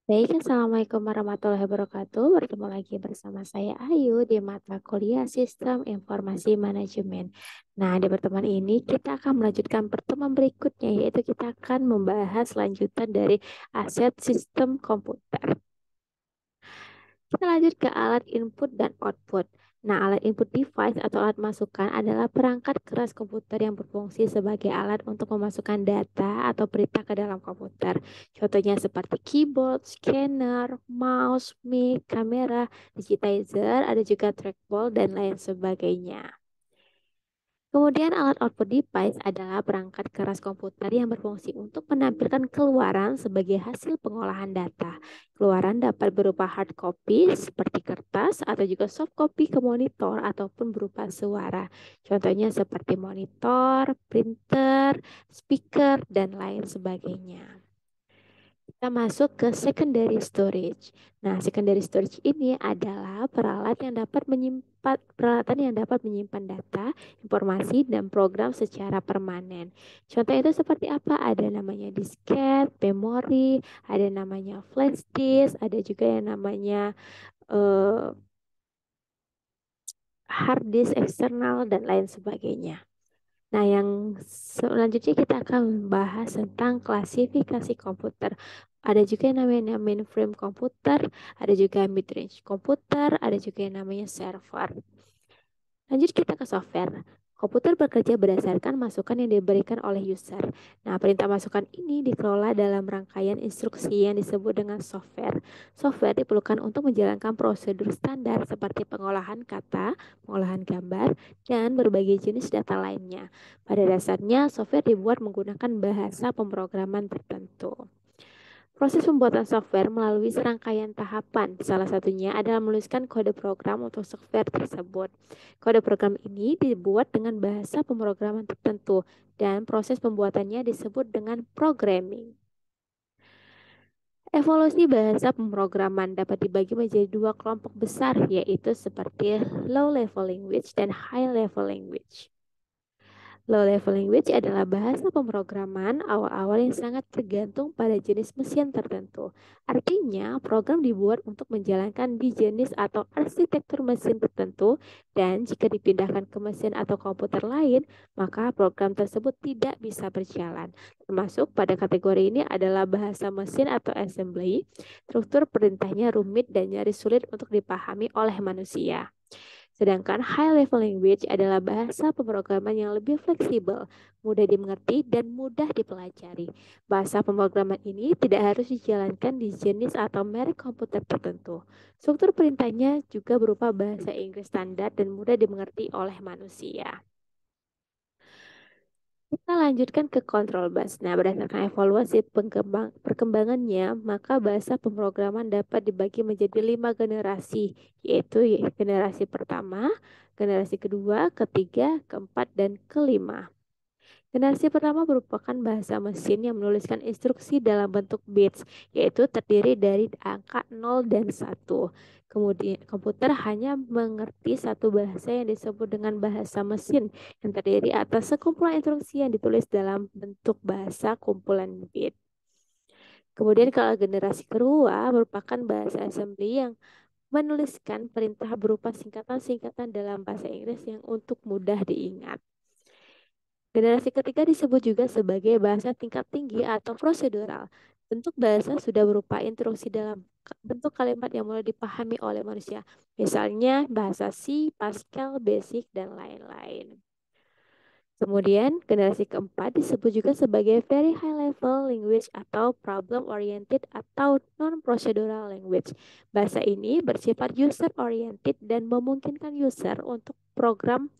Baik, Assalamualaikum warahmatullahi wabarakatuh. Bertemu lagi bersama saya Ayu di mata kuliah Sistem Informasi Manajemen. Nah, di pertemuan ini kita akan melanjutkan pertemuan berikutnya, yaitu kita akan membahas lanjutan dari aset sistem komputer. Kita lanjut ke alat input dan output. Nah, alat input device atau alat masukan adalah perangkat keras komputer yang berfungsi sebagai alat untuk memasukkan data atau berita ke dalam komputer. Contohnya seperti keyboard, scanner, mouse, mic, kamera, digitizer, ada juga trackball, dan lain sebagainya. Kemudian alat output device adalah perangkat keras komputer yang berfungsi untuk menampilkan keluaran sebagai hasil pengolahan data. Keluaran dapat berupa hard copy seperti kertas atau juga soft copy ke monitor ataupun berupa suara. Contohnya seperti monitor, printer, speaker, dan lain sebagainya. Kita masuk ke secondary storage. Nah, secondary storage ini adalah peralatan yang dapat menyimpan data, informasi, dan program secara permanen. Contoh itu seperti apa? Ada namanya disket, memori, ada namanya flash disk, ada juga yang namanya eh, hard disk eksternal, dan lain sebagainya. Nah, yang selanjutnya kita akan membahas tentang klasifikasi komputer. Ada juga yang namanya mainframe komputer, ada juga mid-range komputer, ada juga yang namanya server. Lanjut kita ke software. Komputer bekerja berdasarkan masukan yang diberikan oleh user. Nah, perintah masukan ini dikelola dalam rangkaian instruksi yang disebut dengan software. Software diperlukan untuk menjalankan prosedur standar seperti pengolahan kata, pengolahan gambar, dan berbagai jenis data lainnya. Pada dasarnya, software dibuat menggunakan bahasa pemrograman tertentu. Proses pembuatan software melalui serangkaian tahapan. Salah satunya adalah menuliskan kode program untuk software tersebut. Kode program ini dibuat dengan bahasa pemrograman tertentu dan proses pembuatannya disebut dengan programming. Evolusi bahasa pemrograman dapat dibagi menjadi dua kelompok besar, yaitu seperti low level language dan high level language. Low level language adalah bahasa pemrograman awal-awal yang sangat tergantung pada jenis mesin tertentu. Artinya, program dibuat untuk menjalankan di jenis atau arsitektur mesin tertentu, dan jika dipindahkan ke mesin atau komputer lain, maka program tersebut tidak bisa berjalan. Termasuk pada kategori ini adalah bahasa mesin atau assembly. Struktur perintahnya rumit dan nyaris sulit untuk dipahami oleh manusia. Sedangkan high level language adalah bahasa pemrograman yang lebih fleksibel, mudah dimengerti, dan mudah dipelajari. Bahasa pemrograman ini tidak harus dijalankan di jenis atau merek komputer tertentu. Struktur perintahnya juga berupa bahasa Inggris standar dan mudah dimengerti oleh manusia. Kita lanjutkan ke control bus. Nah, berdasarkan evaluasi perkembangannya, maka bahasa pemrograman dapat dibagi menjadi 5 generasi, yaitu generasi pertama, generasi kedua, ketiga, keempat, dan kelima. Generasi pertama merupakan bahasa mesin yang menuliskan instruksi dalam bentuk bits, yaitu terdiri dari angka 0 dan 1. Kemudian komputer hanya mengerti satu bahasa yang disebut dengan bahasa mesin, yang terdiri atas sekumpulan instruksi yang ditulis dalam bentuk bahasa kumpulan bit. Kemudian kalau generasi kedua merupakan bahasa assembly yang menuliskan perintah berupa singkatan-singkatan dalam bahasa Inggris yang untuk mudah diingat. Generasi ketiga disebut juga sebagai bahasa tingkat tinggi atau prosedural. Bentuk bahasa sudah berupa instruksi dalam bentuk kalimat yang mulai dipahami oleh manusia. Misalnya bahasa C, Pascal, Basic, dan lain-lain. Kemudian generasi keempat disebut juga sebagai very high level language atau problem oriented atau non-procedural language. Bahasa ini bersifat user oriented dan memungkinkan user untuk program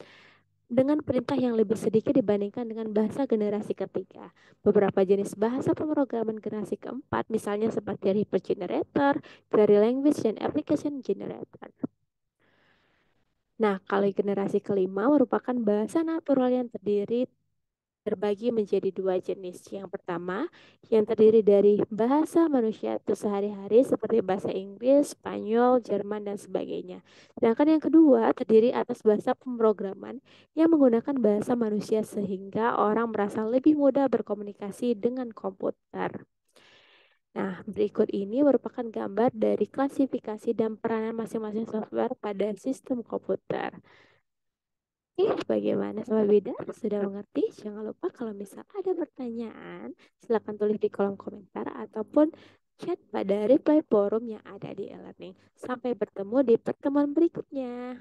dengan perintah yang lebih sedikit dibandingkan dengan bahasa generasi ketiga. Beberapa jenis bahasa pemrograman generasi keempat, misalnya seperti Reaper Generator, Query Language, dan Application Generator. Nah, kalau generasi kelima merupakan bahasa natural yang terbagi menjadi dua jenis. Yang pertama, yang terdiri dari bahasa manusia itu sehari-hari seperti bahasa Inggris, Spanyol, Jerman, dan sebagainya. Sedangkan yang kedua terdiri atas bahasa pemrograman yang menggunakan bahasa manusia sehingga orang merasa lebih mudah berkomunikasi dengan komputer. Nah, Nah, berikut ini merupakan gambar dari klasifikasi dan peranan masing-masing software pada sistem komputer. Oke, bagaimana sama Bida? Sudah mengerti? Jangan lupa kalau misal ada pertanyaan, silakan tulis di kolom komentar ataupun chat pada reply forum yang ada di e-learning. Sampai bertemu di pertemuan berikutnya.